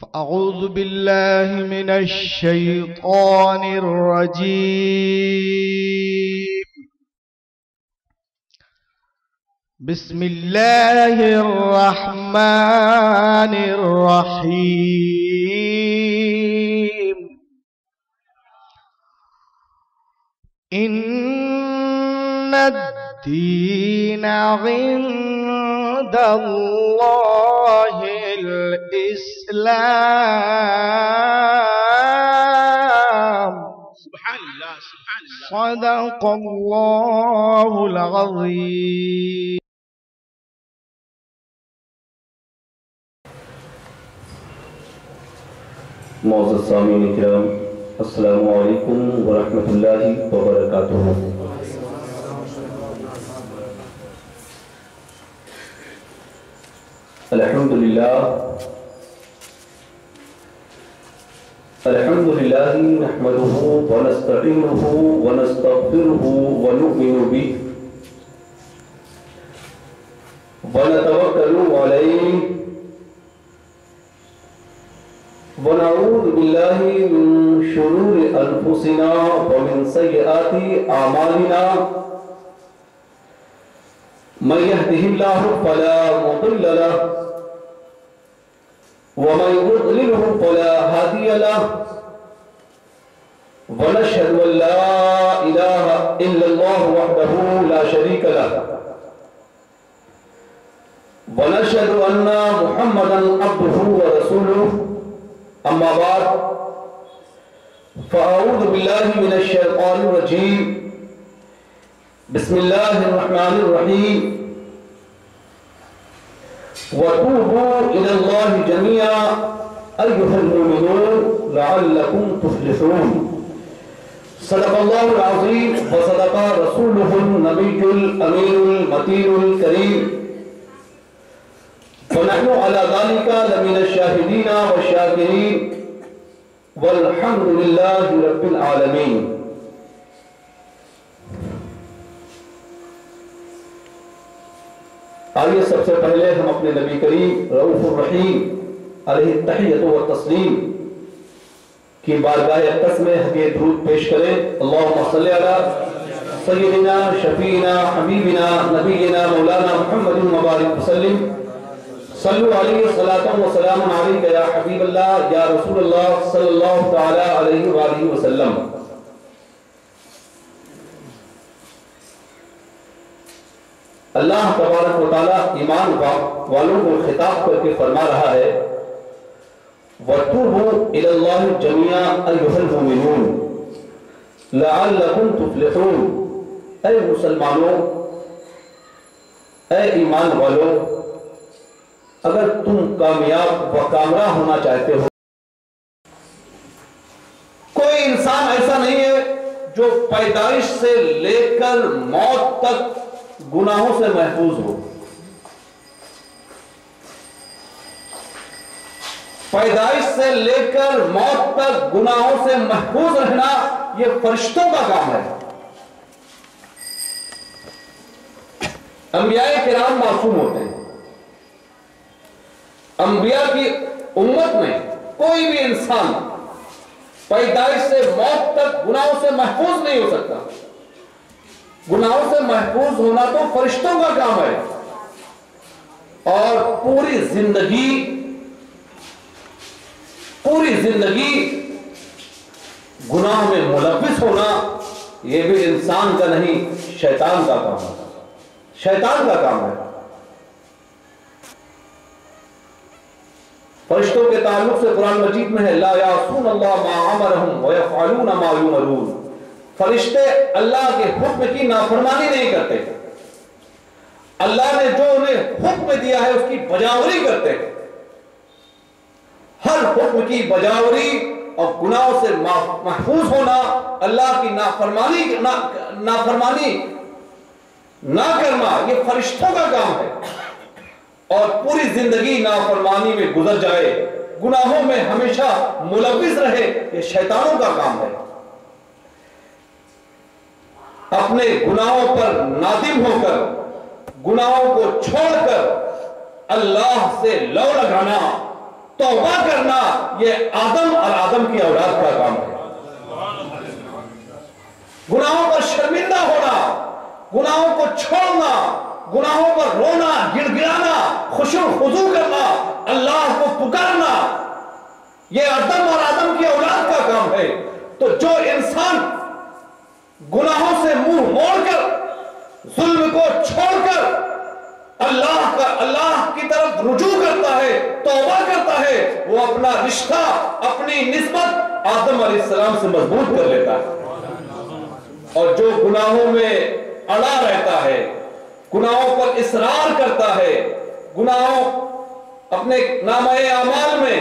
أعوذ بالله من الشيطان الرجيم. بسم الله الرحمن الرحيم. إن الدين عند الله الإسلام. سبحان الله سبحان الله. صدق الله العظيم. معزز سامعین کرام، السلام علیکم ورحمۃ اللہ وبرکاتہ۔ الحمدللہ نحمده ونستعینه ونستغفره ونؤمن به ونتوکل علیہ ونعوذ باللہ من شرور انفسنا ومن سیئات اعمالنا، من يهده الله فلا مضل له ومن يضلله فلا هادي له، ونشهد ان لا اله الا الله وحده لا شريك له، ونشهد ان محمدا عبده ورسوله، اما بعد فاعوذ بالله من الشيطان الرجيم، بسم الله الرحمن الرحيم، وتوبوا الى الله جميعا ايها المؤمنون لعلكم تفلحون۔ صدق الله العظيم وصدق رسوله النبي الامين المتين الكريم، ونحن على ذلك لمن الشاهدين والشاكرين، والحمد لله رب العالمين۔ آئیے سب سے پہلے ہم اپنے نبی کریم رؤوف الرحیم علیہ التحیۃ والتسلیم کی بارگاہ اقدس میں ہدیہ درود پیش کریں۔ اللہم صلی علی سیدنا شفیعنا حبیبنا نبینا مولانا محمد مبارک وسلم، صلو علیہ صلاۃ و سلام علیک یا حبیب اللہ یا رسول اللہ صلی اللہ تعالی علیہ وآلہ وسلم۔ اللہ تبارک و تعالی ایمان والوں کو خطاب کر کے فرما رہا ہے، وَتُوبُوا إِلَى اللَّهِ جَمِيعًا أَيُّهَا الْمُؤْمِنُونَ لَعَلَّكُمْ تُفْلِحُونَ۔ اے مسلمانوں، اے ایمان والوں، اگر تم کامیاب و کامراں ہونا چاہتے ہو۔ کوئی انسان ایسا نہیں ہے جو پیدائش سے لے کر موت تک گناہوں سے محفوظ ہو۔ پیدائش سے لے کر موت تک گناہوں سے محفوظ رہنا یہ فرشتوں کا کام ہے۔ انبیاء کرام معصوم ہوتے ہیں۔ انبیاء کی امت میں کوئی بھی انسان پیدائش سے موت تک گناہوں سے محفوظ نہیں ہو سکتا۔ گناہوں سے محفوظ ہونا تو فرشتوں کا کام ہے، اور پوری زندگی گناہ میں ملوث ہونا یہ بھی انسان کا نہیں، شیطان کا کام ہے۔ شیطان کا کام ہے۔ فرشتوں کے تعلق سے قرآن مجید میں ہے، لا یعصون اللہ ما امرہم ویفعلون ما یؤمرون۔ فرشتے اللہ کے حکم کی نافرمانی نہیں کرتے، اللہ نے جو انہیں حکم دیا ہے اس کی بجاوری کرتے ہیں۔ ہر حکم کی بجاوری اور گناہوں سے محفوظ ہونا، اللہ کی نافرمانی نہ کرنا، یہ فرشتوں کا کام ہے۔ اور پوری زندگی نافرمانی میں گزر جائے، گناہوں میں ہمیشہ ملوث رہے، یہ شیطانوں کا کام ہے۔ اپنے گناہوں پر نادم ہو کر، گناہوں کو چھوڑ کر اللہ سے لو لگانا، توبہ کرنا یہ آدم اور آدم کی اولاد کا کام ہے. گناہوں پر شرمندہ ہونا، گناہوں کو چھوڑنا، گناہوں پر رونا، گڑ گڑانا، خشوع خضوع کرنا، اللہ کو پکارنا، یہ آدم اور آدم کی اولاد کا کام ہے. تو جو انسان گناہوں سے منہ موڑ کر، ظلم کو چھوڑ کر اللہ کی طرف رجوع کرتا ہے، توبہ کرتا ہے، وہ اپنا رشتہ، اپنی نسبت آدم علیہ السلام سے مضبوط کر لیتا ہے. اور جو گناہوں میں اڑا رہتا ہے، گناہوں پر اصرار کرتا ہے، گناہوں اپنے نامہ اعمال میں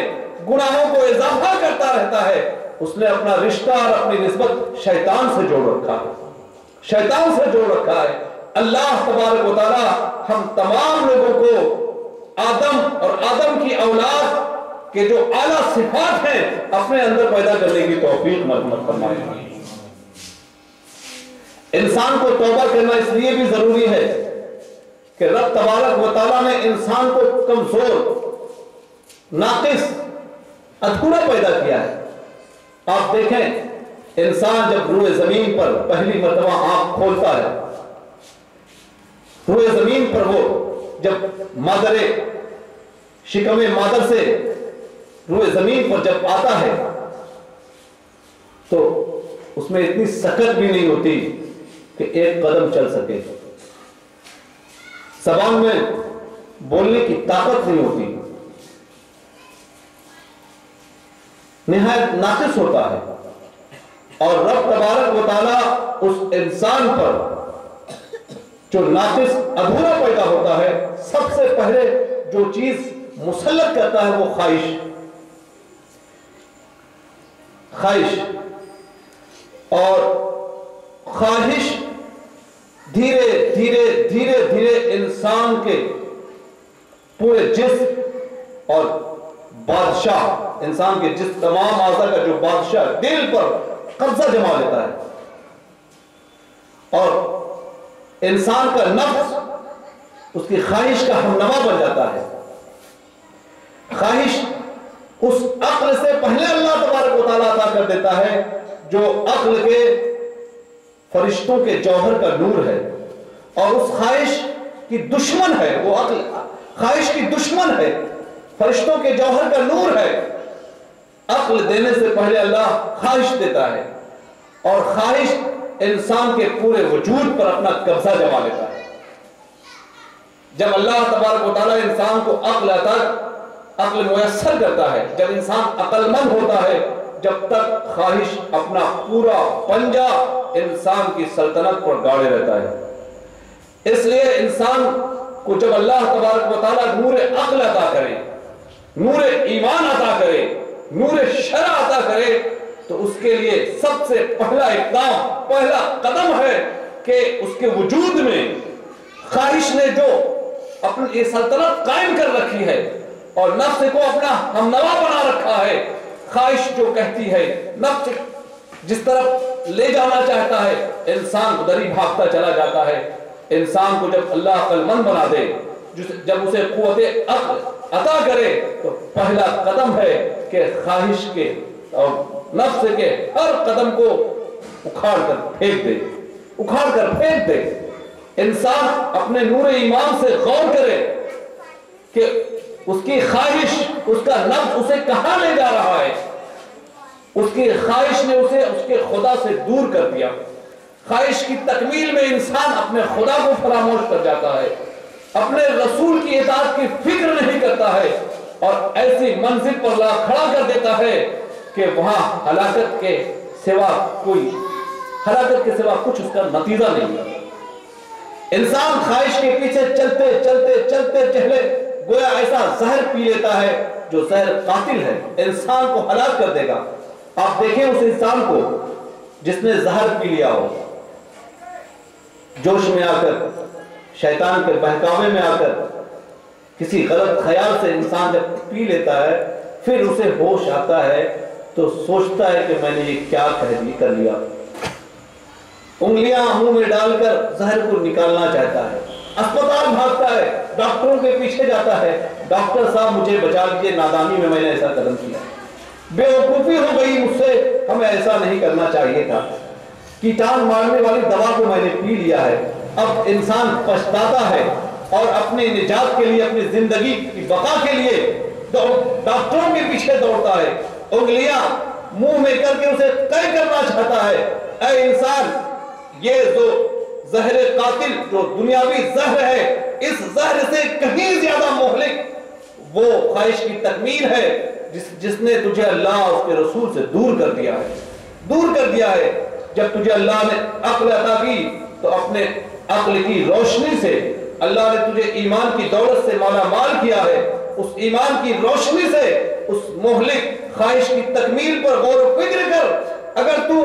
گناہوں کو اضافہ کرتا رہتا ہے، اس نے اپنا رشتہ اور اپنی نسبت شیطان سے جوڑ رکھا ہے، شیطان سے جوڑ رکھا ہے. اللہ تبارک و تعالی ہم تمام لوگوں کو آدم اور آدم کی اولاد کے جو اعلیٰ صفات ہیں اپنے اندر پیدا کرنے کی توفیق مرحمت فرمائے. انسان کو توبہ کرنا اس لیے بھی ضروری ہے کہ رب تبارک و تعالیٰ نے انسان کو کمزور، ناقص، ادھورا پیدا کیا ہے. آپ دیکھیں انسان جب روئے زمین پر پہلی مرتبہ آنکھ کھولتا ہے، روئے زمین پر وہ جب مادر شکم مادر سے روئے زمین پر جب آتا ہے تو اس میں اتنی سکت بھی نہیں ہوتی کہ ایک قدم چل سکے، زبان میں بولنے کی طاقت نہیں ہوتی، نہایت ناقص ہوتا ہے. اور رب تبارک و تعالیٰ اس انسان پر جو ناقص ادھورا پیدا ہوتا ہے، سب سے پہلے جو چیز مسلط کرتا ہے وہ خواہش. اور خواہش دھیرے دھیرے انسان کے پورے جسم اور بادشاہ، انسان کے جسم تمام اعضاء کا جو بادشاہ دل پر قبضہ جما لیتا ہے. اور انسان کا نفس اس کی خواہش کا ہمنوا بن جاتا ہے. خواہش اس عقل سے پہلے اللہ تبارک و تعالیٰ عطا کر دیتا ہے جو عقل کے فرشتوں کے جوہر کا نور ہے، اور اس خواہش کی دشمن ہے. وہ عقل خواہش کی دشمن ہے، فرشتوں کے جوہر کا نور ہے. عقل دینے سے پہلے اللہ خواہش دیتا ہے، اور خواہش انسان کے پورے وجود پر اپنا قبضہ جما لیتا ہے. جب اللہ تبارک و تعالیٰ انسان کو عقل میسر کرتا ہے، جب انسان عقل مند ہوتا ہے، جب تک خواہش اپنا پورا پنجہ انسان کی سلطنت پر گاڑے رہتا ہے. اس لیے انسان کو جب اللہ تبارک و تعالیٰ نور عقل عطا کرے، نور ایمان عطا کرے، نور شرع عطا کرے، تو اس کے لیے سب سے پہلا اقدام، پہلا قدم ہے کہ اس کے وجود میں خواہش نے جو اپنی یہ سلطنت قائم کر رکھی ہے اور نفس کو اپنا ہمنوا بنا رکھا ہے، خواہش جو کہتی ہے، نفس جس طرف لے جانا چاہتا ہے انسان ادھر ہی بھاگتا چلا جاتا ہے. انسان کو جب اللہ عقل مند بنا دے، جب اسے قوت عقل عطا کرے، تو پہلا قدم ہے کہ خواہش کے اور نفس کے ہر قدم کو اکھاڑ کر پھینک دے. انسان اپنے نور ایمان سے غور کرے کہ اس کی خواہش، اس کا نفس اسے کہاں لے جا رہا ہے. اس کی خواہش نے اسے اس کے خدا سے دور کر دیا. خواہش کی تکمیل میں انسان اپنے خدا کو فراموش کر جاتا ہے، اپنے رسول کی اطاعت کی فکر نہیں کرتا ہے، اور ایسی منزل پر لا کھڑا کر دیتا ہے کہ وہاں ہلاکت کے سوا کچھ اس کا نتیجہ نہیں ہے. انسان خواہش کے پیچھے چلتے چہلے گویا ایسا زہر پی لیتا ہے جو زہر قاتل ہے، انسان کو ہلاک کر دے گا. آپ دیکھیں اس انسان کو جس نے زہر پی لیا ہو، جوش میں آ کر، شیطان کے بہکاوے میں آ کر، کسی غلط خیال سے انسان جب پی لیتا ہے، پھر اسے ہوش آتا ہے تو سوچتا ہے کہ میں نے یہ کیا کر لیا. انگلیاں منہ میں ڈال کر زہر کو نکالنا چاہتا ہے، اسپتال بھاگتا ہے، ڈاکٹروں کے پیچھے جاتا ہے، ڈاکٹر صاحب مجھے بچا لیجیے، نادانی میں نے ایسا قدم کیا، بیوقوفی ہو گئی مجھ سے، ہمیں ایسا نہیں کرنا چاہیے تھا، کیٹان مارنے والی دوا کو میں نے پی لیا ہے۔ اب انسان پچھتاتا ہے اور اپنی نجات کے لیے، اپنی زندگی کی بقا کے لیے ڈاکٹروں کے پیچھے دوڑتا ہے، انگلیاں منہ میں کر کے اسے طے کرنا چاہتا ہے۔ اے انسان، یہ جو زہر قاتل، جو دنیاوی زہر ہے، اس زہر سے کہیں زیادہ مہلک وہ خواہش کی تکمیل ہے جس نے تجھے اللہ اور اس کے رسول سے دور کر دیا ہے، دور کر دیا ہے۔ جب تجھے اللہ نے عقل عطا کی تو اپنے عقل کی روشنی سے اللہ نے تجھے ایمان کی دولت سے مالا مال کیا ہے، اس ایمان کی روشنی سے اس مہلک خواہش کی تکمیل پر غور و فکر کر۔ اگر تو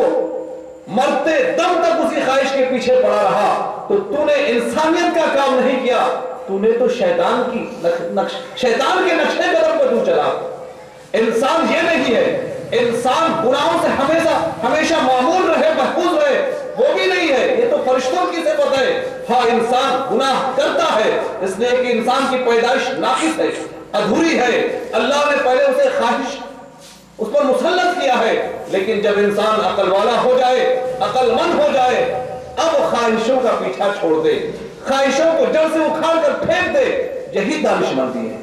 مرتے دم تک اسی خواہش کے پیچھے پڑا رہا تو نے انسانیت کا کام نہیں کیا، تو نے تو شیطان کے نقشے قدم پر تو چلا۔ انسان یہ نہیں ہے، انسان گناہوں سے ہمیشہ معمول رہے، محفوظ رہے، وہ بھی نہیں ہے، یہ تو فرشتوں کی صفت ہے۔ ہاں، انسان گناہ کرتا ہے، اس لیے کہ انسان کی پیدائش ناقص ہے، ادھوری ہے، اللہ نے پہلے اسے خواہش اس پر مسلط کیا ہے، لیکن جب انسان عقل والا ہو جائے، عقل مند ہو جائے، اب خواہشوں کا پیچھا چھوڑ دے، خواہشوں کو جڑ سے اکھاڑ کر پھینک دے، یہی دانش مندی ہے۔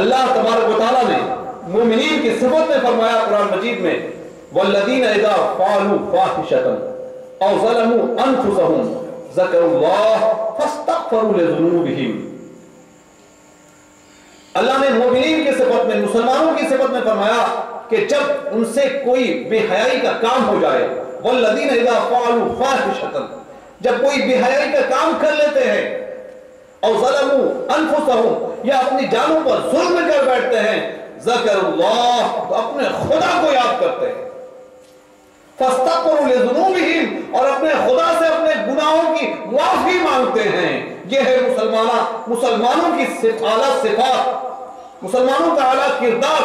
اللہ تبارک و تعالیٰ نے مومنین کی صفت میں فرمایا قرآن مجید میں، وَالَّذِينَ إِذَا فَعَلُوا فَاحِشَةً أَوْ ظَلَمُوا أَنفُسَهُمْ ذَكَرُوا اللَّهَ فَاسْتَغْفَرُوا لِذُنُوبِهِمْ۔ اللہ نے مومنین کی صفت میں، مسلمانوں کی صفت میں فرمایا کہ جب ان سے کوئی بے حیائی کا کام ہو جائے، وَالَّذِينَ إِذَا فَعَلُوا فَاحِشَةً، جب کوئی بے حیائی کا کام کر لیتے ہیں، اور ظلموا انفسهم، یا اپنی جانوں پر ظلم کر بیٹھتے ہیں، ذکر اللہ، تو اپنے خدا کو یاد کرتے ہیں، فاستغفروا لذنوبہم، اور اپنے خدا سے اپنے گناہوں کی معافی مانگتے ہیں۔ یہ ہے مسلمانوں کی اعلیٰ صفات، مسلمانوں کا اعلیٰ کردار،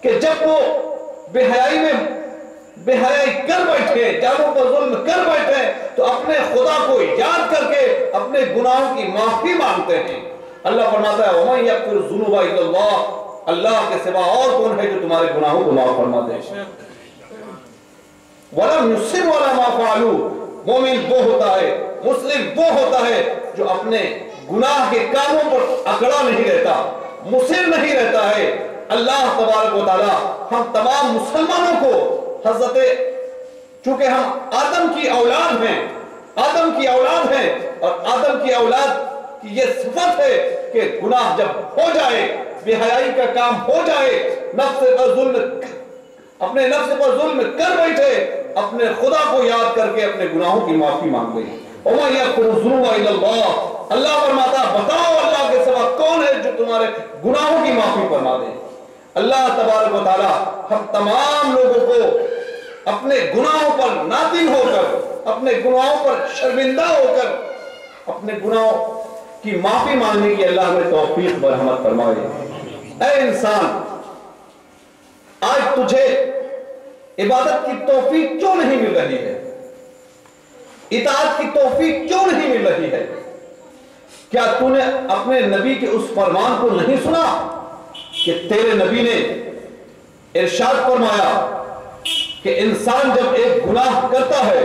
کہ جب وہ بے حیائی کر بیٹھے، جانوں پر ظلم کر بیٹھے، تو اپنے خدا کو یاد کر کے اپنے گناہوں کی معافی مانگتے ہیں۔ اللہ فرماتا ہے وَمَن يَغْفِرُ الذُّنُوبَ إِلَّا اللَّهُ، اللہ کے سوا اور کون ہے جو تمہارے گناہوں کو معاف فرما دے۔ وَلَمْ يُصِرُّوا عَلَىٰ مَا فَعَلُوا، مومن وہ ہوتا ہے، مسلم وہ ہوتا ہے جو اپنے گناہ کے کاموں پر اکڑا نہیں رہتا، مصر نہیں رہتا ہے۔ اللہ تبارک و تعالی ہم تمام مسلمانوں کو چونکہ ہم آدم کی اولاد ہیں، آدم کی اولاد ہیں، اور آدم کی اولاد کی یہ صفت ہے کہ گناہ جب ہو جائے، بے حیائی کا کام ہو جائے، اپنے نفس پر ظلم کر بیٹھے، اپنے خدا کو یاد کر کے اپنے گناہوں کی معافی مانگ لیں۔ وَمَن يَغْفِرُ الذُّنُوبَ إِلَّا اللَّهُ، اللہ فرماتا بتاؤ اللہ کے سوا کون ہے جو تمہارے گناہوں کی معافی فرما دے۔ اللہ تبارک و تعالی ہم تمام لوگوں کو اپنے گناہوں پر نادم ہو کر، اپنے گناہوں پر شرمندہ ہو کر، اپنے گناہوں کی معافی مانگنے کی اللہ ہمیں توفیق برحمت فرمائے۔ اے انسان، آج تجھے عبادت کی توفیق کیوں نہیں مل رہی ہے؟ اطاعت کی توفیق کیوں نہیں مل رہی ہے؟ کیا تو نے اپنے نبی کے اس فرمان کو نہیں سنا کہ تیرے نبی نے ارشاد فرمایا کہ انسان جب ایک گناہ کرتا ہے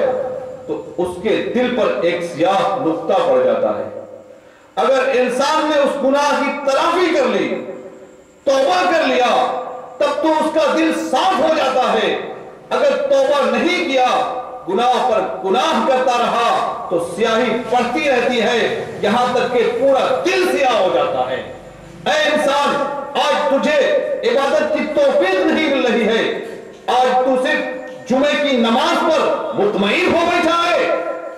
تو اس کے دل پر ایک سیاہ نقطہ پڑ جاتا ہے۔ اگر انسان نے اس گناہ کی تلافی کر لی، توبہ کر لیا، تب تو اس کا دل صاف ہو جاتا ہے۔ اگر توبہ نہیں کیا، گناہ پر گناہ کرتا رہا تو سیاہی پڑتی رہتی ہے، یہاں تک کہ پورا دل سیاہ ہو جاتا ہے۔ اے انسان، آج تجھے عبادت کی توفیق نہیں مل رہی ہے، آج تو صرف جمعے کی نماز پر مطمئن ہو بیٹھا ہے،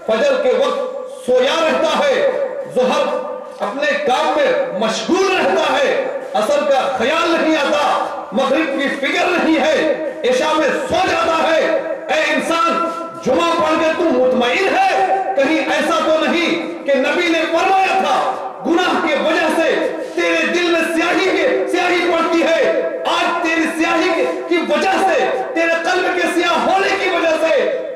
فجر کے وقت سویا رہتا ہے، ظہر اپنے کام میں مشغول رہتا ہے، عصر کا خیال نہیں آتا، مغرب کی فکر نہیں ہے، عشاء میں سو جاتا ہے۔ اے انسان، جمعہ پڑھ کے تو مطمئن ہے؟ کہیں ایسا تو نہیں کہ نبی نے فرمایا تھا گناہ کے وجہ سے تیرے دل میں سیاہی پڑتی ہے، آج تیری سیاہی کی وجہ سے، تیرے قلب کے سیاہ ہونے کی وجہ سے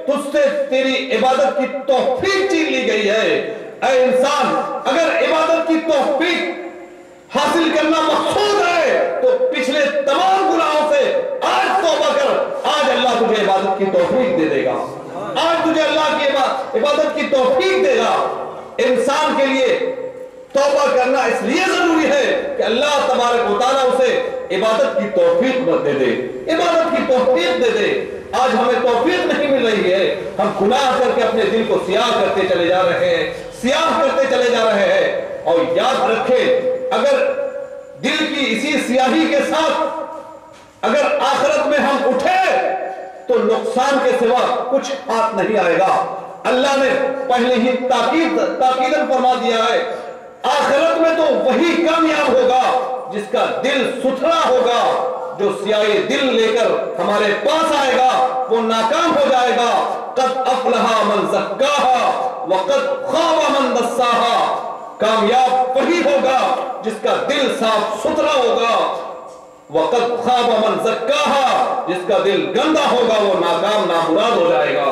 تجھ سے تیری عبادت کی توفیق چھین لی گئی ہے۔ اے انسان اگر عبادت کی توفیق حاصل کرنا مقصود ہے تو پچھلے تمام گناہوں سے آج توبہ کر. آج اللہ تجھے عبادت کی توفیق دے دے گا. آج تجھے اللہ کی عبادت کی توفیق دے گا. انسان کے لیے توبہ کرنا اس لیے ضروری ہے کہ اللہ تبارک و تعالیٰ اسے عبادت کی توفیق دے دے, عبادت کی توفیق دے دے. آج ہمیں توفیق نہیں مل رہی ہے, ہم گناہ کر کے اپنے دل کو سیاہ کرتے چلے جا رہے ہیں, سیاہ کرتے چلے جا رہے ہیں. اور یاد رکھیں اگر دل کی اسی سیاہی کے ساتھ اگر آخرت میں ہم اٹھے تو نقصان کے سوا کچھ ہاتھ نہیں آئے گا. اللہ نے پہلے ہی تاکیداً فرما دیا ہے آخرت میں تو وہی کامیاب ہوگا جس کا دل ستھرا ہوگا. جو سیاہی دل لے کر ہمارے پاس آئے گا وہ ناکام ہو جائے گا. قد افلح من زکاہا وقد خاب من دساہا. کامیاب وہی ہوگا جس کا دل صاف ستھرا ہوگا. وقد خاب من زکاہا, جس کا دل گندا ہوگا وہ ناکام نامراد ہو جائے گا.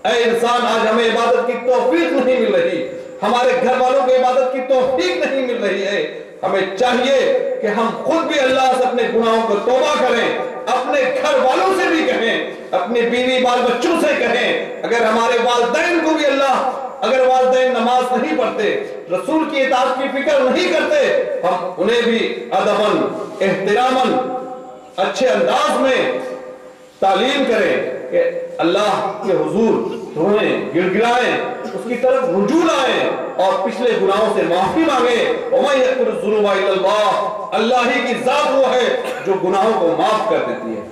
اے انسان آج ہمیں عبادت کی توفیق نہیں مل رہی, ہمارے گھر والوں کو عبادت کی توفیق نہیں مل رہی ہے. ہمیں چاہیے کہ ہم خود بھی اللہ سے اپنے گناہوں کو توبہ کریں, اپنے گھر والوں سے بھی کہیں, اپنے بیوی بال بچوں سے کہیں. اگر ہمارے والدین کو بھی اگر والدین نماز نہیں پڑھتے, رسول کی اطاعت کی فکر نہیں کرتے, ہم انہیں بھی ادباً احتراماً اچھے انداز میں تعلیم کریں کہ اللہ کے حضور روئیں, گڑ گڑائیں, اس کی طرف رجوع لائیں اور پچھلے گناہوں سے معافی مانگیں. وَمَن يَغْفِرُ الذُّنُوبَ إِلَّا اللَّهُ, اللہ ہی کی ذات وہ ہے جو گناہوں کو معاف کر دیتی ہے.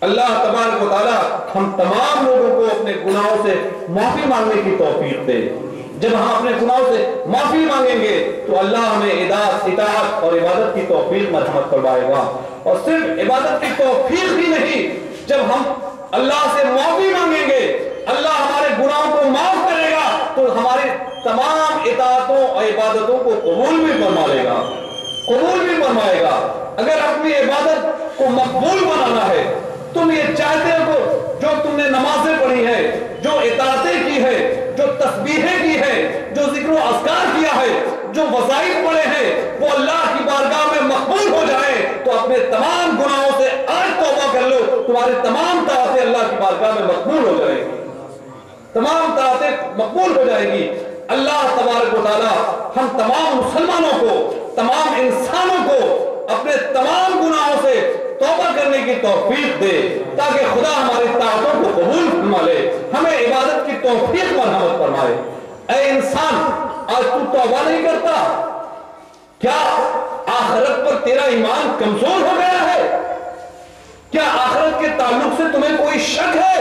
اللہ تبارک و تعالیٰ ہم تمام لوگوں کو اپنے گناہوں سے معافی مانگنے کی توفیق دے. جب ہم اپنے گناہوں سے معافی مانگیں گے تو اللہ ہمیں اطاعت اور عبادت کی توفیق مرحمت فرمائے گا. اور صرف عبادت کی توفیق ہی نہیں, جب ہم اللہ سے معافی مانگیں گے اللہ ہمارے گناہوں کو معاف کرے گا تو ہماری تمام اطاعتوں اور عبادتوں کو قبول بھی فرمائے گا, قبول بھی فرمائے گا. اگر اپنی عبادت کو مقبول بنانا ہے, تم یہ چاہتے ہو جو تم نے نمازیں پڑھی ہیں, جو اطاعتیں کی ہے, جو تسبیحیں کی ہے, جو ذکر و اذکار کیا ہے, جو وظائف پڑھے ہیں وہ اللہ کی بارگاہ میں مقبول ہو جائے تو اپنے تمام گناہوں سے آج توبہ کر لو, تمہاری تمام طاعتیں اللہ کی بارگاہ میں مقبول ہو جائیں گی, تمام طاعتیں مقبول ہو جائے گی. اللہ تبارک و تعالی ہم تمام مسلمانوں کو, تمام انسانوں کو اپنے تمام گناہوں سے توبہ کرنے کی توفیق دے تاکہ خدا ہماری طاعتوں کو قبول فرما لے, ہمیں عبادت کی توفیق مرحمت فرمائے. اے انسان آج تو توبہ نہیں کرتا, کیا آخرت پر تیرا ایمان کمزور ہو گیا ہے؟ کیا آخرت کے تعلق سے تمہیں کوئی شک ہے؟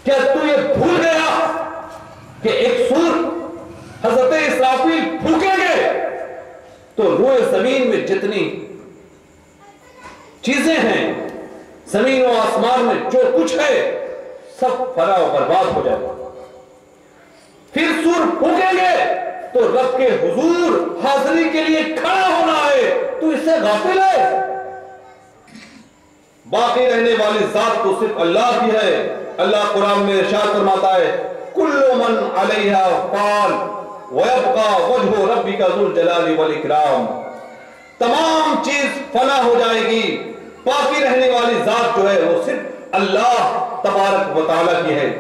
کیا تو یہ بھول گیا کہ ایک سور حضرت اسرافیل پھونکیں گے تو روئے زمین میں جتنی چیزیں ہیں, زمین و آسمان میں جو کچھ ہے سب فنا و برباد ہو جائے گا. پھر سور پھونکیں گے تو رب کے حضور حاضری کے لیے کھڑا ہونا ہے, تو اس سے غافل ہے؟ باقی رہنے والی ذات تو صرف اللہ کی ہے. اللہ قرآن میں ارشاد فرماتا ہے کل من علیہا فان ویبقى وجہ ربک ذو الجلال والاکرام. تمام چیز فنا ہو جائے گی, باقی رہنے والی ذات جو ہے وہ صرف اللہ تبارک و تعالیٰ کی ہے.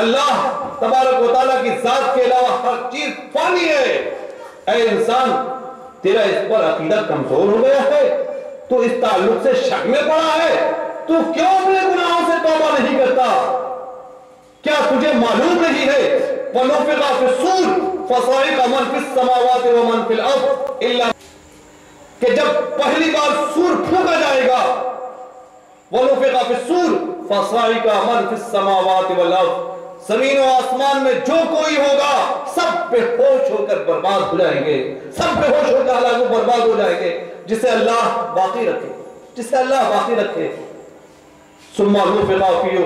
اللہ تبارک و تعالیٰ کی ذات کے علاوہ ہر چیز فانی ہے. اے انسان تیرا اس پر عقیدہ کمزور ہو گیا ہے, تو اس تعلق سے شک میں پڑا ہے, تو کیوں اپنے گناہوں سے توبہ نہیں کرتا؟ کیا تجھے معلوم نہیں ہے وَنُفِخَ فِي الصُّورِ فَصَعِقَ مَن فِي السَّمَاوَاتِ وَمَن فِي الْأَرْضِ إِلَّا, کہ جب پہلی بار سور پھونکا جائے گا وَنُفِخَ فِي الصُّورِ فَصَعِقَ مَن فِي السَّمَاوَاتِ وَالْأَرْضِ, زمین و آسمان میں جو کوئی ہوگا سب بے ہوش ہو کر برباد ہو جائیں گے, سب بے ہوش ہو کر ہلاک و برباد ہو جائیں گے, جسے اللہ باقی رکھے, جسے اللہ باقی رکھے. ثم نفخ فی اخری,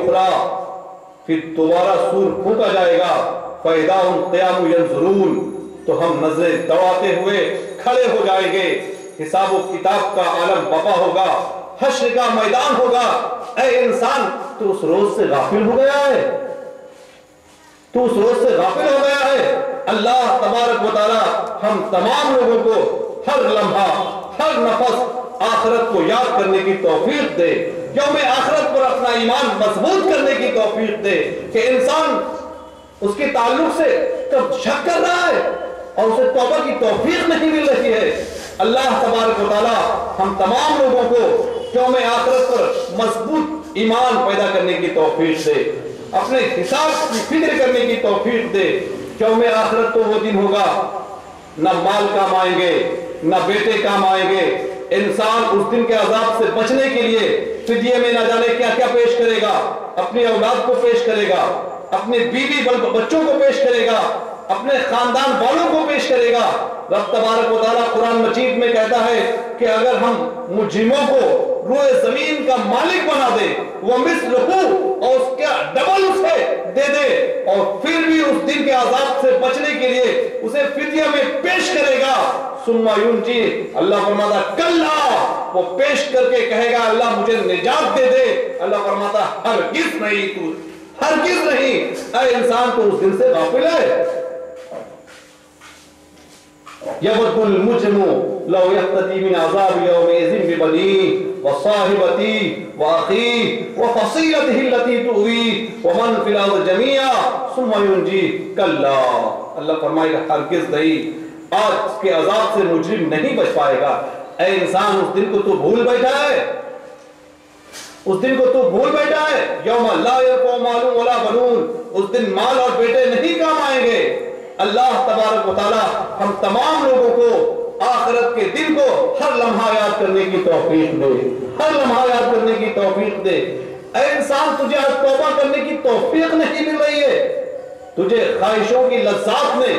پھر دوبارہ سور پھونکا جائے گا فاذا هم قیام ینظرون, تو ہم نظریں دوڑاتے ہوئے کھڑے ہو جائیں گے. حساب و کتاب کا عالم بپا ہوگا, حشر کا میدان ہوگا. اے انسان تو اس روز سے غافل ہو گیا ہے, تو اس روز سے غافل ہو گیا ہے۔ اللہ تبارک و تعالی ہم تمام لوگوں کو ہر لمحہ ہر نفس آخرت کو یاد کرنے کی توفیق دے، یوم آخرت پر اپنا ایمان مضبوط کرنے کی توفیق دے کہ انسان اس کے تعلق سے کب شک کر رہا ہے اور اسے توبہ کی توفیق نہیں مل رہی ہے۔ اللہ تبارک و تعالی ہم تمام لوگوں کو یوم آخرت پر مضبوط ایمان پیدا کرنے کی توفیق دے، اپنے حساب کی فکر کرنے کی توفیق دے۔ یوم آخرت تو وہ دن ہوگا نہ مال کام آئیں گے نہ بیٹے کام آئیں گے۔ انسان اس دن کے عذاب سے بچنے کے لیے فدیے میں نہ جانے کیا کیا پیش کرے گا، اپنی اولاد کو پیش کرے گا، اپنے بیوی بچوں کو پیش کرے گا، اپنے خاندان والوں کو پیش کرے گا۔ رب تبارک و تعالیٰ قرآن مجید میں کہتا ہے کہ اگر ہم مجرموں کو روئے زمین کا مالک بنا دے وہ مثلہ اور اس کا ڈبل اسے دے دے اور پھر بھی اس دن کے عذاب سے بچنے کے لیے اسے فدیہ میں پیش کرے گا، ثم ینجی، اللہ فرماتا کلا، وہ پیش کر کے کہے گا اللہ مجھے نجات دے دے، اللہ فرماتا ہرگز نہیں، تو ہرگز نہیں۔ اے انسان تو اس دن سے غافل ہے۔ یود المجرم لو یفتدی من عذاب یومئذ ببنیہ وصاحبتہ واخیہ وفصیلتہ التی تؤویہ ومن فی الارض جمیعا ثم ینجی کلا، اللہ فرمائے گا ہرگز نہیں، آج کے عذاب سے مجرم نہیں بچ پائے گا۔ اے انسان اس دن کو تو بھول بیٹھا ہے، اس دن کو تو بھول بیٹھا ہے۔ یوم لا ينفع مال ولا بنون، اس دن مال اور بیٹے نہیں کام آئیں گے۔ اللہ تبارک و تعالی ہم تمام لوگوں کو آخرت کے دن کو ہر لمحہ یاد کرنے کی توفیق دے، ہر لمحہ یاد کرنے کی توفیق دے۔ اے انسان تجھے آج توبہ کرنے کی توفیق نہیں مل رہی ہے، تجھے خواہشوں کی لذات نے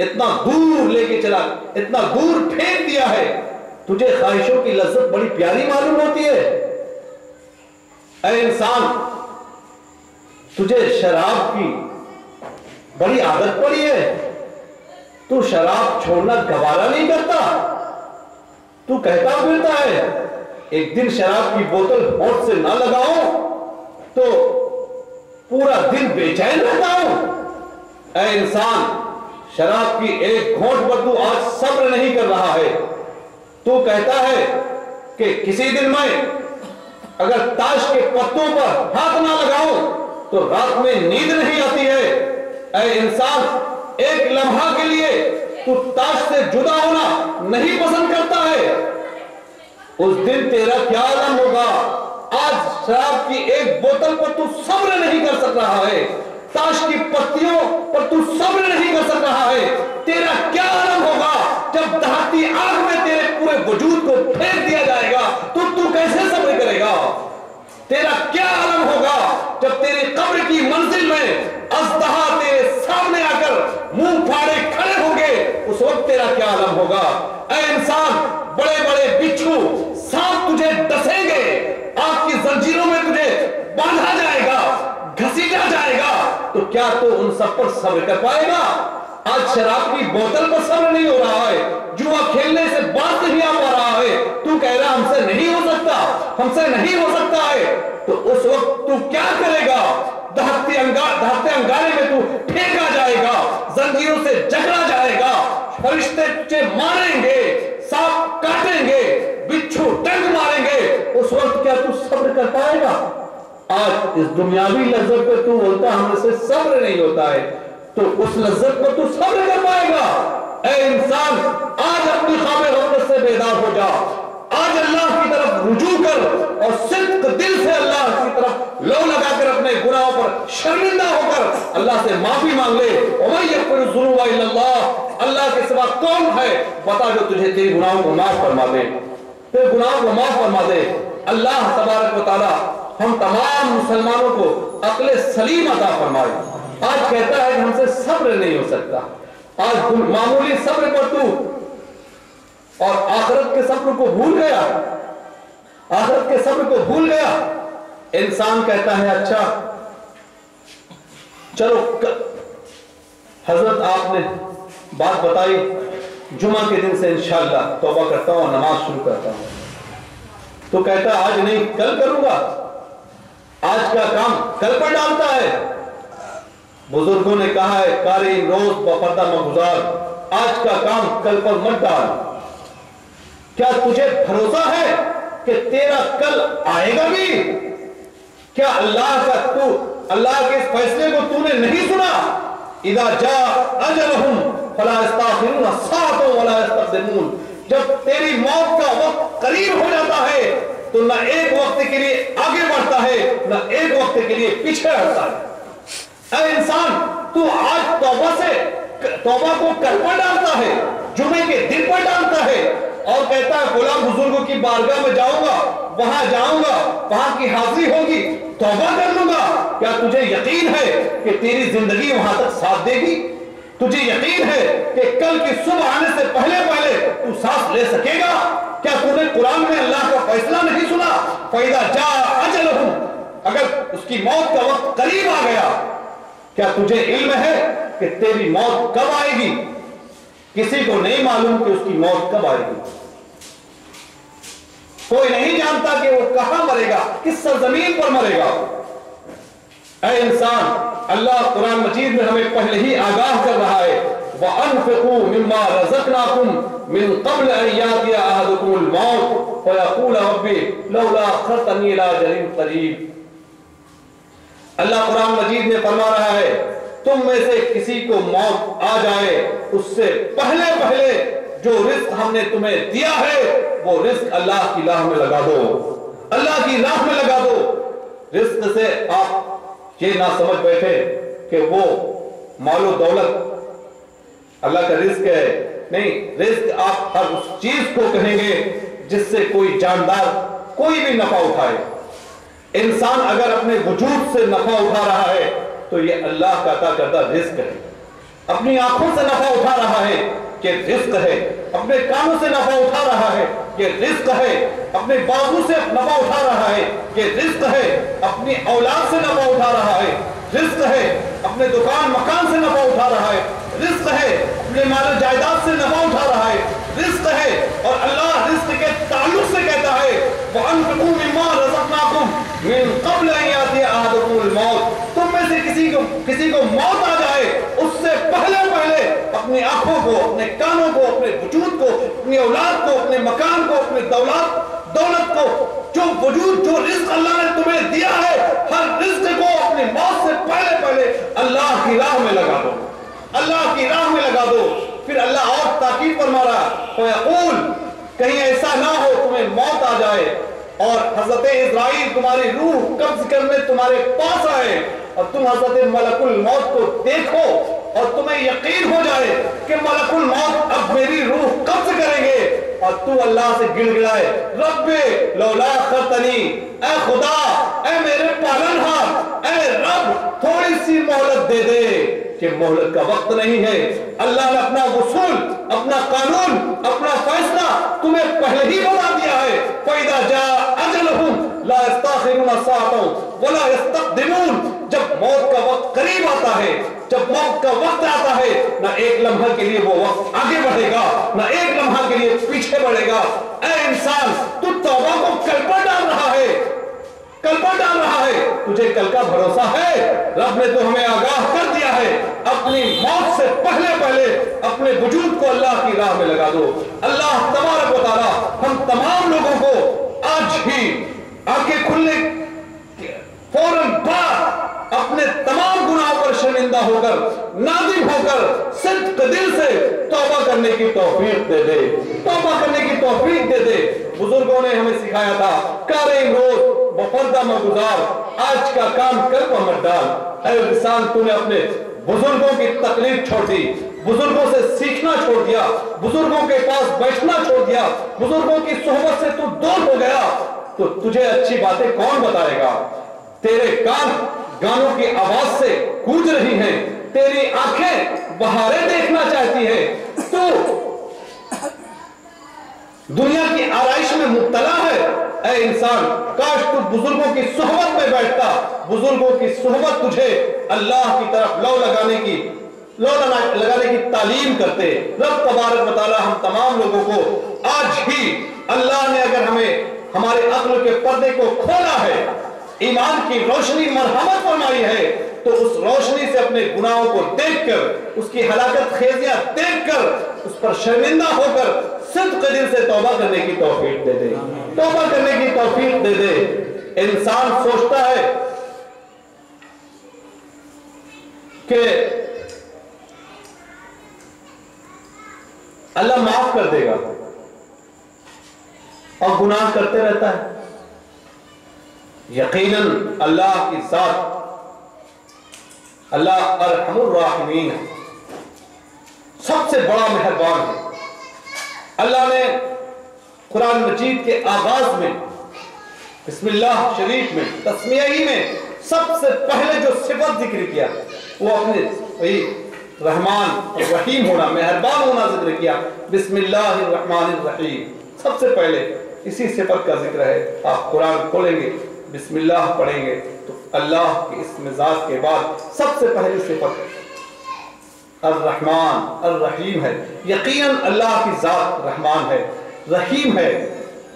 اتنا دور لے کے چلا، اتنا دور پھینک دیا ہے، تجھے خواہشوں کی لذت بڑی پیاری معلوم ہوتی ہے۔ اے انسان تجھے شراب کی بڑی عادت پڑی ہے، تو شراب چھوڑنا گوارا نہیں کرتا، تو کہتا پھرتا ہے ایک دن شراب کی بوتل ہونٹ سے نہ لگاؤں تو پورا دن بے چین رہتا ہوں۔ اے انسان شراب کی ایک گھونٹ پر تو آج صبر نہیں کر رہا ہے، تو کہتا ہے کہ کسی دن میں اگر تاش کے پتوں پر ہاتھ نہ لگاؤں تو رات میں نیند نہیں آتی ہے۔ اے انسان ایک لمحہ کے لیے تو تاش سے جدا ہونا نہیں پسند کرتا ہے، اس دن تیرا کیا عالم ہوگا۔ آج شراب کی ایک بوتل پر تو صبر نہیں کر سک رہا ہے، تاش کی پتیوں پر تو صبر نہیں کر سک رہا ہے، تیرا کیا عالم ہوگا جب دہتی آگ میں تیرے پورے وجود کو پھینک دیا جائے گا تو کیسے صبر کرے گا۔ تیرا کیا عالم ہوگا جب تیری قبر کی منزل میں اژدہا تیرے سامنے آ کر منہ پھاڑے کھڑے ہوں گے، اس وقت تیرا کیا عالم ہوگا۔ اے انسان بڑے بڑے بچھو سانپ تجھے ڈسیں گے، آگ کی زنجیروں میں تجھے باندھا جائے گا، گھسیٹا جائے گا، تو کیا تو ان سب پر صبر کر پائے گا؟ آج شراب کی بوتل پر صبر نہیں ہو رہا ہے، جوا کھیلنے سے بات نہیں آ پا رہا ہے، تو کہہ رہا ہم سے نہیں ہو سکتا، ہم سے نہیں ہو سکتا ہے، تو اس وقت تو کیا کرے گا؟ دہتے انگارے میں تو پھینکا جائے گا، زنجیروں سے جکڑا جائے گا، فرشتے تجھے ماریں گے، سانپ کاٹیں گے، بچھو ڈنگ ماریں گے، اس وقت کیا تو صبر کر پائے گا؟ آج اس دنیاوی لذت پہ تو بولتا ہم سے صبر نہیں ہوتا ہے، تو اس لذت پر تو صبر کر پائے گا؟ اے انسان آج اپنی خواب غفلت سے بیدار ہو جا، آج اللہ کی طرف رجوع کر اور صدق دل سے اللہ کی طرف لو لگا کر اپنے گناہوں پر شرمندہ ہو کر اللہ سے معافی مانگ لے۔ وَمَن يَغْفِرُ الذُّنُوبَ إِلَّا اللَّهُ، اللہ کے سوا کون ہے بتا جو تجھے تیری گناہوں کو معاف فرما دے، تیرے گناہوں کو معاف فرما دے۔ اللہ تبارک و تعالی ہم تمام مسلمانوں کو عقل سلیم عطا فرمائے۔ آج کہتا ہے کہ ہم سے صبر نہیں ہو سکتا، آج معمولی صبر پر تو اور آخرت کے صبر کو بھول گیا، آخرت کے صبر کو بھول گیا۔ انسان کہتا ہے اچھا چلو حضرت آپ نے بات بتائی، جمعہ کے دن سے انشاءاللہ توبہ کرتا ہوں اور نماز شروع کرتا ہوں، تو کہتا ہے آج نہیں کل کروں گا، آج کا کام کل پر ڈالتا ہے۔ بزرگوں نے کہا ہے کارِ روز بپردہ مگزار، آج کا کام کل پر مت ڈال۔ کیا تجھے بھروسہ ہے کہ تیرا کل آئے گا بھی؟ کیا اللہ کے اس فیصلے کو نے نہیں سنا؟ اذا جاء اجلہم فلا یستاخرون ساعۃ ولا یستقدمون، جب تیری موت کا وقت قریب ہو جاتا ہے تو نہ ایک وقت کے لیے آگے بڑھتا ہے نہ ایک وقت کے لیے پیچھے ہٹتا ہے۔ اے انسان، تو آج توبہ کو کل پر ڈالتا ہے، جمعے کے دن پر ڈالتا ہے اور کہتا ہے فلاں بزرگوں کی بارگاہ میں جاؤں گا، وہاں جاؤں گا، وہاں کی حاضری ہوگی، توبہ کر لوں گا۔ کیا تجھے یقین ہے کہ تیری زندگی وہاں تک ساتھ دے گی؟ تجھے یقین ہے کہ کل کی صبح آنے سے پہلے تو سانس لے سکے گا؟ کیا تو نے قرآن میں اللہ کا فیصلہ نہیں سنا؟ فَإِذَا جَاءَ أَجَلُهُمْ، اگر اس کی موت کا وقت قریب آ گیا، کیا تجھے علم ہے کہ تیری موت کب آئے گی؟ کسی کو نہیں معلوم کہ اس کی موت کب آئے گی۔ کوئی نہیں جانتا کہ وہ کہاں مرے گا، کس سرزمین پر مرے گا۔ اے انسان، اللہ قرآن مجید میں ہمیں پہلے ہی آگاہ کر رہا ہے وَأَنفِقُوا مِمَّا رَزَقْنَاكُمْ مِن قَبْلِ أَن يَأْتِيَ أَحَدَكُمُ الْمَوْتُ فَيَقُولَ رَبِّ لَوْلَا أَخَّرْتَنِي إِلَىٰ أَجَلٍ قَرِيبٍ۔ اللہ قرآن مجید میں فرما رہا ہے تم میں سے کسی کو موت آ جائے اس سے پہلے جو رزق ہم نے تمہیں دیا ہے وہ رزق اللہ کی راہ میں لگا دو، اللہ کی راہ میں لگا دو۔ رزق سے آپ یہ نہ سمجھ بیٹھے کہ وہ مال و دولت اللہ کا رزق ہے، نہیں، رزق آپ ہر اس چیز کو کہیں گے جس سے کوئی جاندار کوئی بھی نفع اٹھائے۔ انسان اگر اپنے وجود سے نفع اٹھا رہا ہے تو یہ اللہ کا عطا کردہ رزق ہے۔ اپنی آنکھوں سے نفع اٹھا رہا ہے کہ رزق ہے، اپنے کانوں سے نفع اٹھا رہا ہے کہ رزق ہے، اپنے بازو سے نفع اٹھا رہا ہے کہ رزق ہے، اپنی اولاد سے نفع اٹھا رہا ہے رزق ہے، اپنے دکان مکان سے نفع اٹھا رہا ہے رزق ہے، اپنے مال و جائیداد سے نفع اٹھا رہا ہے رزق ہے۔ اور اللہ رزق کے تعلق سے کہتا ہے وَأَنفِقُوا مِمَّا رَزَقْنَاكُمْ مِن قَبْلِ أَن يَأْتِيَ أَحَدَكُمُ الْمَوْتُ، تم میں سے کسی کو موت آ جائے اس سے پہلے اپنی آنکھوں کو، اپنے کانوں کو، اپنے وجود کو، اپنی اولاد کو، اپنے مکان کو، اپنے دولت کو، جو وجود جو رزق اللہ نے تمہیں دیا ہے ہر رزق کو اپنی موت سے پہلے اللہ کی راہ میں لگا دو، اللہ کی راہ میں لگا دو۔ پھر اللہ اور تاکید فرما رہا فَيَقُولُ، کہیں ایسا نہ ہو تمہیں موت آ جائے اور حضرت اسرائیل تمہاری روح قبض کرنے تمہارے پاس آئے اور تم حضرت ملک الموت کو دیکھو اور تمہیں یقین ہو جائے کہ ملک الموت اب میری روح قبض کریں گے اور تو اللہ سے گڑ گڑائے رب لولا اخرتنی، اے خدا، اے میرے پالنہار، اے رب تھوڑی سی مہلت دے دے کہ مہلت کا وقت نہیں ہے۔ اللہ نے اپنا وصول، اپنا قانون، اپنا فیصلہ تمہیں پہلے ہی بتا دیا ہے فَإِذَا جَاءَ أَجَلُهُمْ لَا يَسْتَأْخِرُونَ سَاعَةً وَلَا يَسْتَقْدِمُونَ۔ جب موت کا وقت قریب آتا ہے، جب موت کا وقت آتا ہے، نہ ایک لمحہ کے لیے وہ وقت آگے بڑھے گا نہ ایک لمحہ کے لیے پیچھے بڑھے گا۔ اے انسان، تو توبہ کو کل پر ڈال رہا ہے، کل پر ڈال رہا ہے، تجھے کل کا بھروسہ ہے؟ رب نے تو ہمیں آگاہ کر دیا ہے اپنی موت سے پہلے اپنے وجود کو اللہ کی راہ میں لگا دو۔ اللہ تبارک و تعالی ہم تمام لوگوں کو آج ہی آنکھیں کھلنے فوراً بعد اپنے تمام گناہوں پر شرمندہ ہو کر، نادم ہو کر، صدق دل سے توبہ کرنے کی توفیق دے دے، توبہ کرنے کی توفیق دے دے۔ بزرگوں نے ہمیں سکھایا تھا کارِ روز بپردہ مگزار، آج کا کام کل پر مت ڈال۔ اے انسان، تو نے اپنے بزرگوں کی تقلید چھوڑ دی، بزرگوں سے سیکھنا چھوڑ دیا، بزرگوں کے پاس بیٹھنا چھوڑ دیا، بزرگوں کی صحبت سے تو دور ہو گیا، تو تجھے اچھی باتیں کون بتائے گا؟ تیرے کان گانوں کی آواز سے گونج رہی ہیں، تیری آنکھیں بہاریں دیکھنا چاہتی ہیں، تو دنیا کی آرائش میں مبتلا ہے۔ اے انسان، کاش تو بزرگوں کی صحبت میں بیٹھتا، بزرگوں کی صحبت تجھے اللہ کی طرف لو لگانے کی تعلیم کرتے۔ رب تبارک و تعالی ہم تمام لوگوں کو آج ہی اللہ نے اگر ہمیں ہمارے عقل کے پردے کو کھولا ہے، ایمان کی روشنی مرحمت فرمائی ہے، تو اس روشنی سے اپنے گناہوں کو دیکھ کر، اس کی ہلاکت خیزیاں دیکھ کر، اس پر شرمندہ ہو کر صدق دل سے توبہ کرنے کی توفیق دے دے، توبہ کرنے کی توفیق دے دے۔ انسان سوچتا ہے کہ اللہ معاف کر دے گا اور گناہ کرتے رہتا ہے۔ یقیناً اللہ کی ذات، اللہ ارحم الراحمین ہے، سب سے بڑا مہربان ہے۔ اللہ نے قرآن مجید کے آغاز میں بسم اللہ شریف میں تسمیہ ہی میں سب سے پہلے جو صفت ذکر کیا وہ اپنے وہی رحمان اور رحیم ہونا، مہربان ہونا ذکر کیا۔ بسم اللہ الرحمن الرحیم، سب سے پہلے اسی صفت کا ذکر ہے۔ آپ قرآن کھولیں گے، بسم اللہ پڑھیں گے تو اللہ کے اس مزاج کے بعد سب سے پہلی صفت الرحمن الرحیم ہے۔ یقیناً اللہ کی ذات رحمان ہے، رحیم ہے،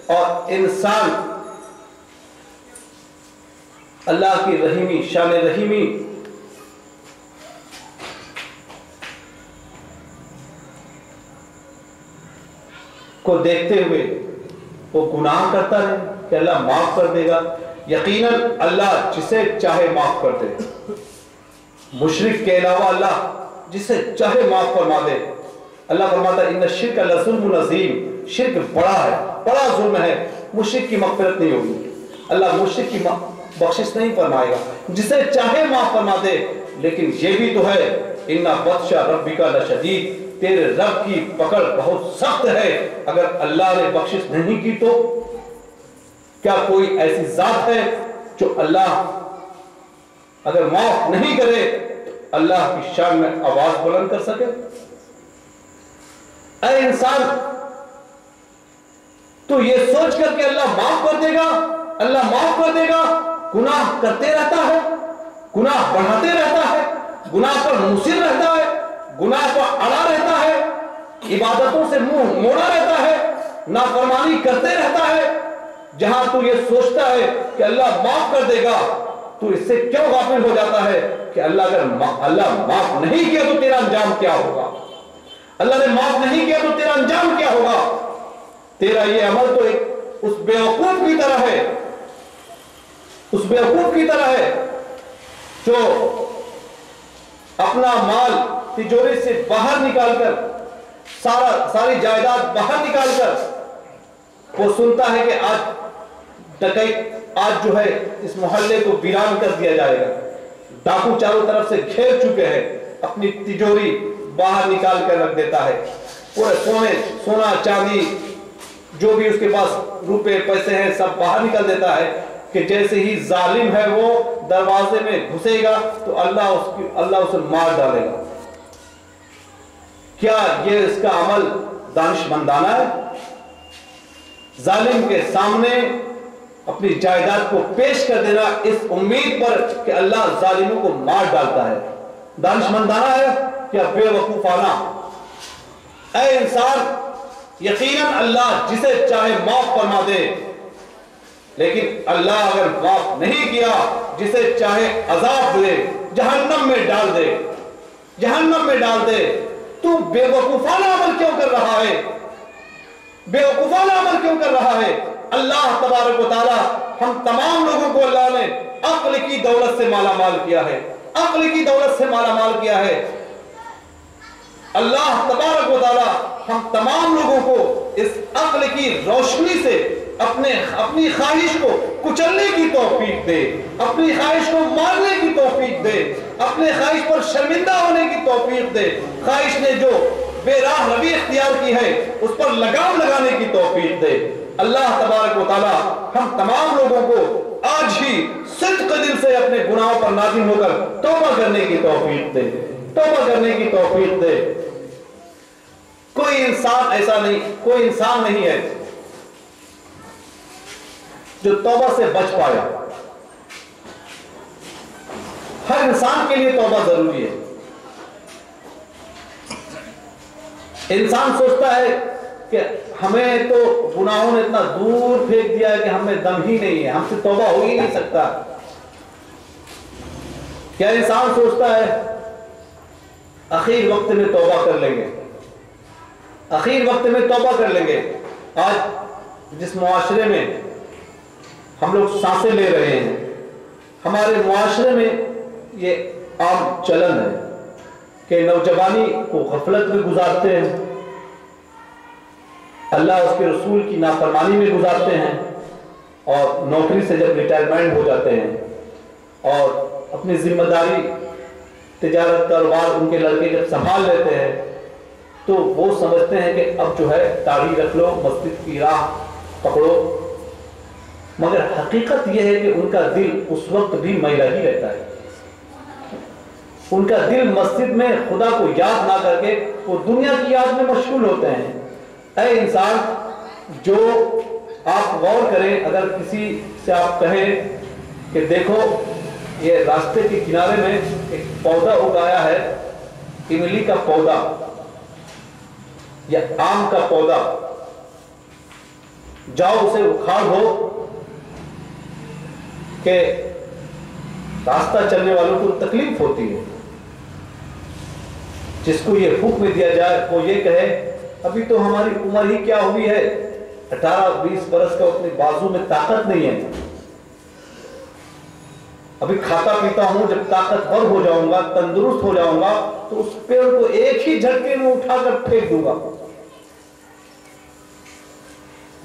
اور انسان اللہ کی رحیمی، شان رحیمی کو دیکھتے ہوئے وہ گناہ کرتا ہے کہ اللہ معاف کر دے گا۔ یقیناً اللہ جسے چاہے معاف کر دے، مشرک کے علاوہ اللہ جسے چاہے معاف فرما دے۔ اللہ فرماتا ہے ان الشرک لظلم عظیم، شرک بڑا ہے، بڑا ظلم ہے، مشرک کی مغفرت نہیں ہوگی، اللہ مشرک کی بخشش نہیں فرمائے گا، جسے چاہے معاف فرما دے۔ لیکن یہ بھی تو ہے ان بطش ربک لشدید، تیرے رب کی پکڑ بہت سخت ہے۔ اگر اللہ نے بخشش نہیں کی تو کیا کوئی ایسی ذات ہے جو اللہ اگر معاف نہیں کرے تو اللہ کی شان میں آواز بلند کر سکے؟ اے انسان، تو یہ سوچ کر کہ اللہ معاف کر دے گا، اللہ معاف کر دے گا، گناہ کرتے رہتا ہے، گناہ بڑھاتے رہتا ہے، گناہ پر مصر رہتا ہے، گناہ پر اڑا رہتا ہے، عبادتوں سے منہ موڑا رہتا ہے، نافرمانی کرتے رہتا ہے۔ جہاں تو یہ سوچتا ہے کہ اللہ معاف کر دے گا، تو اس سے کیوں غافل ہو جاتا ہے کہ اللہ معاف نہیں کیا تو تیرا انجام کیا ہوگا؟ اللہ نے معاف نہیں کیا تو تیرا انجام کیا ہوگا؟ تیرا یہ عمل تو ایک اس بیوقوف کی طرح ہے، اس بیوقوف کی طرح ہے جو اپنا مال تجوری سے باہر نکال کر، ساری جائیداد باہر نکال کر وہ سنتا ہے کہ آج ڈکیت، آج جو ہے اس محلے کو ویران کر دیا جائے گا، ڈاکو چاروں طرف سے گھیر چکے ہیں، اپنی تجوری باہر نکال کر رکھ دیتا ہے، پورے سونا چاندی جو بھی اس کے پاس روپے پیسے ہیں سب باہر نکال دیتا ہے کہ جیسے ہی ظالم ہے وہ دروازے میں گھسے گا تو اللہ اسے مار ڈالے گا۔ کیا یہ اس کا عمل دانش مندانہ ہے؟ ظالم کے سامنے اپنی جائیداد کو پیش کر دینا اس امید پر کہ اللہ ظالموں کو مار ڈالتا ہے، دانش مندانہ ہے یا بے وقوفانہ؟ اے انسان، یقیناً اللہ جسے چاہے معاف فرما دے، لیکن اللہ اگر معاف نہیں کیا، جسے چاہے عذاب دے، جہنم میں ڈال دے، جہنم میں ڈال دے۔ تو بے وقوفانہ عمل کیوں کر رہا ہے؟ بے وقوفانہ عمل کیوں کر رہا ہے؟ اللہ تبارک و تعالی ہم تمام لوگوں کو اللہ نے عقل کی دولت سے مالا مال کیا ہے، عقل کی دولت سے مالا مال کیا ہے۔ اللہ تبارک و تعالی ہم تمام لوگوں کو اس عقل کی روشنی سے اپنی خواہش کو کچلنے کی توفیق دے، اپنی خواہش کو مارنے کی توفیق دے، اپنے خواہش پر شرمندہ ہونے کی توفیق دے، خواہش نے جو بے راہ روی اختیار کی ہے اس پر لگام لگانے کی توفیق دے۔ اللہ تبارک و تعالی ہم تمام لوگوں کو آج ہی صدق دل سے اپنے گناہوں پر نادم ہو کر توبہ کرنے کی توفیق دے، توبہ کرنے کی توفیق دے۔ کوئی انسان ایسا نہیں، کوئی انسان نہیں ہے جو توبہ سے بچ پائے۔ ہر انسان کے لیے توبہ ضروری ہے۔ انسان سوچتا ہے کہ ہمیں تو گناہوں نے اتنا دور پھینک دیا ہے کہ ہمیں دم ہی نہیں ہے، ہم سے توبہ ہو ہی نہیں سکتا۔ کیا انسان سوچتا ہے اخیر وقت میں توبہ کر لیں گے، اخیر وقت میں توبہ کر لیں گے؟ آج جس معاشرے میں ہم لوگ سانسیں لے رہے ہیں، ہمارے معاشرے میں یہ عام چلن ہے کہ نوجوانی کو غفلت میں گزارتے ہیں، اللہ اس کے رسول کی نافرمانی میں گزارتے ہیں، اور نوکری سے جب ریٹائرمنٹ ہو جاتے ہیں اور اپنی ذمہ داری تجارت کاروبار ان کے لڑکے جب سنبھال لیتے ہیں تو وہ سمجھتے ہیں کہ اب جو ہے داڑھی رکھ لو، مسجد کی راہ پکڑو، مگر حقیقت یہ ہے کہ ان کا دل اس وقت بھی میلہ ہی رہتا ہے، ان کا دل مسجد میں خدا کو یاد نہ کر کے وہ دنیا کی یاد میں مشغول ہوتے ہیں۔ اے انسان، جو آپ غور کریں، اگر کسی سے آپ کہیں کہ دیکھو یہ راستے کے کنارے میں ایک پودا اگایا ہے، املی کا پودا یا آم کا پودا، جاؤ اسے اکھاڑ دو، کہ راستہ چلنے والوں کو تکلیف ہوتی ہے۔ جس کو یہ حکم دیا جائے وہ یہ کہے ابھی تو ہماری عمر ہی کیا ہوئی ہے، 18-20 برس کا، اپنے بازو میں طاقت نہیں ہے، ابھی کھاتا پیتا ہوں، جب طاقتور ہو جاؤں گا، تندرست ہو جاؤں گا تو اس پیڑ کو ایک ہی جھٹکے میں اٹھا کر پھینک دوں گا۔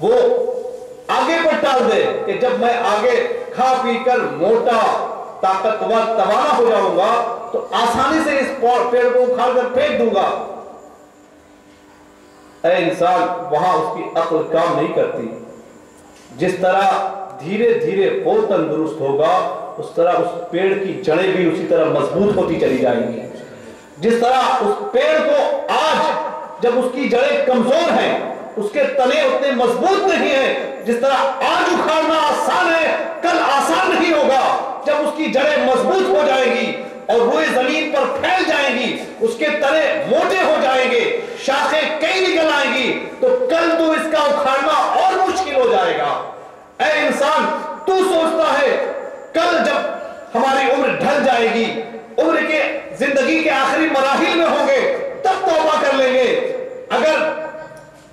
وہ آگے پر ٹال دے کہ جب میں آگے کھا پی کر موٹا طاقتور توانا ہو جاؤں گا تو آسانی سے اس پیڑ کو اکھاڑ کر پھینک دوں گا۔ اے انسان، وہاں اس کی عقل کام نہیں کرتی۔ جس طرح دھیرے دھیرے وہ تندرست ہوگا اس طرح اس پیڑ کی جڑیں بھی اسی طرح مضبوط ہوتی چلی جائیں گی۔ جس طرح اس پیڑ کو آج جب اس کی جڑیں کمزور ہیں، اس کے تنے اتنے مضبوط نہیں ہیں، جس طرح آج اکھاڑنا آسان ہے کل آسان نہیں ہوگا۔ جب اس کی جڑیں مضبوط ہو جائیں گی اور روئے زمین پر پھیل جائیں گی، اس کے تنے موٹے ہو جائیں گے، شاخیں کئی نکل آئیں گی، تو کل تو اس کا اکھاڑنا اور مشکل ہو جائے گا۔ اے انسان، تو سوچتا ہے کل جب ہماری عمر ڈھل جائے گی، عمر کے زندگی کے آخری مراحل میں ہوں گے، تب توبہ کر لیں گے۔ اگر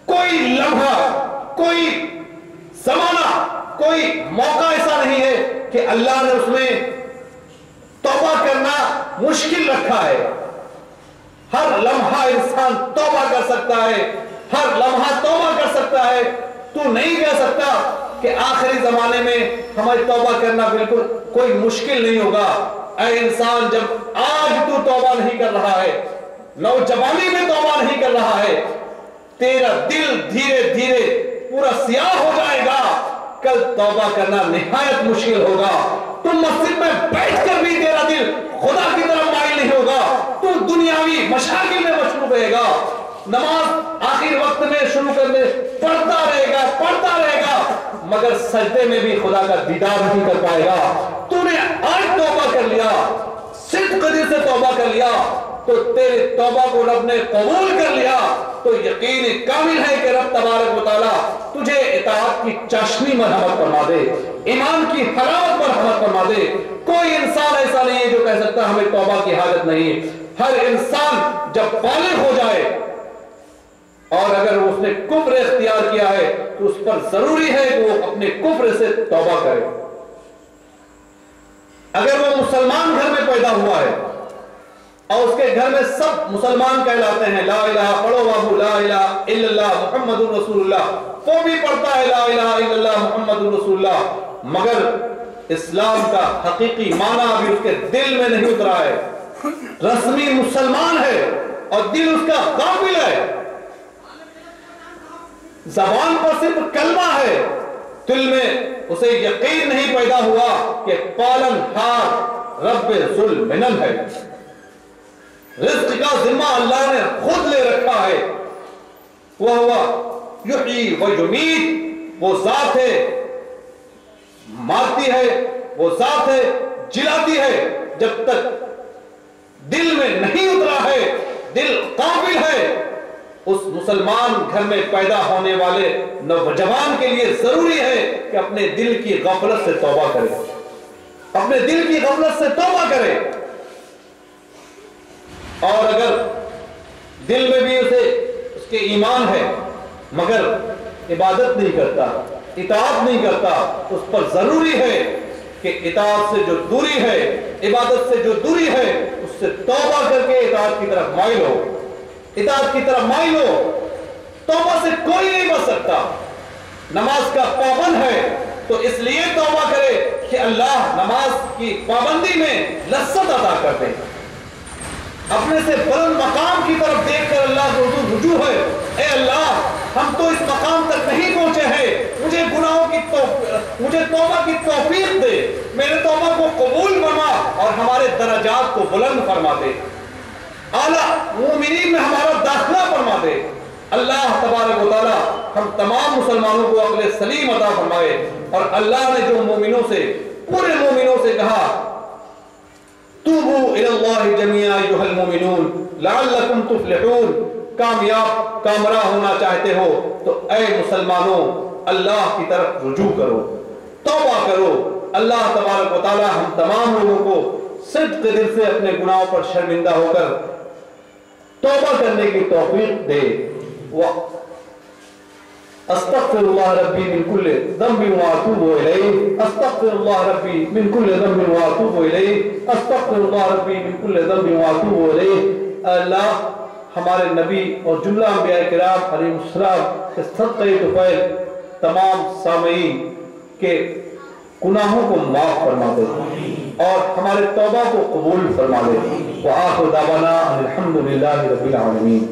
کوئی لمحہ، کوئی زمانہ، کوئی موقع ایسا نہیں ہے کہ اللہ نے اس میں توبہ کرنا مشکل رکھا ہے۔ ہر لمحہ انسان توبہ کر سکتا ہے، ہر لمحہ توبہ کر سکتا ہے۔ تو نہیں کہہ سکتا کہ آخری زمانے میں ہماری توبہ کرنا بالکل کوئی مشکل نہیں ہوگا۔ اے انسان، جب آج تو توبہ نہیں کر رہا ہے، نوجوانی میں توبہ نہیں کر رہا ہے، تیرا دل دھیرے دھیرے پورا سیاہ ہو جائے گا، کل توبہ کرنا نہایت مشکل ہوگا۔ تم مسجد میں بیٹھ کر بھی تیرا دل خدا کی طرف مائل نہیں ہوگا، تو دنیاوی مشاغل میں مشغول رہے گا، نماز آخر وقت میں شروع کرنے پڑھتا رہے گا، مگر سجدے میں بھی خدا کا دیدار نہیں کر پائے گا۔ تو نے آج توبہ کر لیا، صدق دل سے توبہ کر لیا، تو تیرے توبہ کو رب نے قبول کر لیا، تو یقین کامل ہے کہ رب تبارک و تعالیٰ تجھے اطاعت کی چاشنی مرحمت فرما دے، ایمان کی حلاوت مرحمت فرما دے۔ کوئی انسان ایسا نہیں ہے جو کہہ سکتا ہمیں توبہ کی حاجت نہیں۔ ہر انسان جب بالغ ہو جائے اور اگر اس نے کفر اختیار کیا ہے تو اس پر ضروری ہے کہ وہ اپنے کفر سے توبہ کرے۔ اگر وہ مسلمان گھر میں پیدا ہوا ہے اور اس کے گھر میں سب مسلمان کہلاتے ہیں، لا الہ پڑھو بابو، لا الہ الا اللہ محمد رسول اللہ، وہ بھی پڑھتا ہے لا الہ الا اللہ محمد رسول اللہ، مگر اسلام کا حقیقی معنی ابھی اس کے دل میں نہیں اترا ہے، رسمی مسلمان ہے اور دل اس کا غافل ہے، زبان پر صرف کلمہ ہے، دل میں اسے یقین نہیں پیدا ہوا کہ پالن ہار رب ذوالمنن ہے، رزق کا ذمہ اللہ نے خود لے رکھا ہے، وہ یحیی و یمیت، وہ ذات ہے مارتی ہے، وہ ذات ہے جلاتی ہے۔ جب تک دل میں نہیں اترا ہے، دل قابل ہے، اس مسلمان گھر میں پیدا ہونے والے نوجوان کے لیے ضروری ہے کہ اپنے دل کی غفلت سے توبہ کرے، اپنے دل کی غفلت سے توبہ کرے۔ اور اگر دل میں بھی اسے اس کے ایمان ہے مگر عبادت نہیں کرتا، اطاعت نہیں کرتا، اس پر ضروری ہے کہ اطاعت سے جو دوری ہے، عبادت سے جو دوری ہے، اس سے توبہ کر کے اطاعت کی طرف مائل ہو، اطاعت کی طرف مائل ہو۔ توبہ سے کوئی نہیں بچ سکتا۔ نماز کا پابند ہے تو اس لیے توبہ کرے کہ اللہ نماز کی پابندی میں لذت عطا کر دے۔ اپنے سے بلند مقام کی طرف دیکھ کر اللہ کو رجوع ہے، اے اللہ ہم تو اس مقام تک نہیں پہنچے ہیں، مجھے گناہوں کی مجھے توبہ کی توفیق دے، میرے توبہ کو قبول فرما اور ہمارے درجات کو بلند فرما دے، اعلیٰ مومنین میں ہمارا داخلہ فرما دے۔ اللہ تبارک و تعالی ہم تمام مسلمانوں کو عقل سلیم عطا فرمائے، اور اللہ نے جو مومنوں سے، پورے مومنوں سے کہا توبوا الی اللہ جميعا ایھا المؤمنون لعلکم تفلحون، کامیاب کامراں ہونا چاہتے ہو تو اے مسلمانوں اللہ کی طرف رجوع کرو، توبہ کرو۔ اللہ تبارک و تعالی ہم تمام لوگوں کو صدق دل سے اپنے گناہوں پر شرمندہ ہو کر توبہ کرنے کی توفیق دے۔ استغفر اللہ ربی من کل ذنب واتوب الیہ، استغفر اللہ ربی من کل ذنب واتوب الیہ، استغفر اللہ ربی من کل ذنب واتوب الیہ۔ اللہ ہمارے نبی اور جملہ انبیاء کرام علیہ السلام کے صدقہ طفیل تمام سامعین کے گناہوں کو معاف فرما دے اور ہمارے توبہ کو قبول فرما دے۔ وآخر دعوانا الحمدللہ رب العالمین۔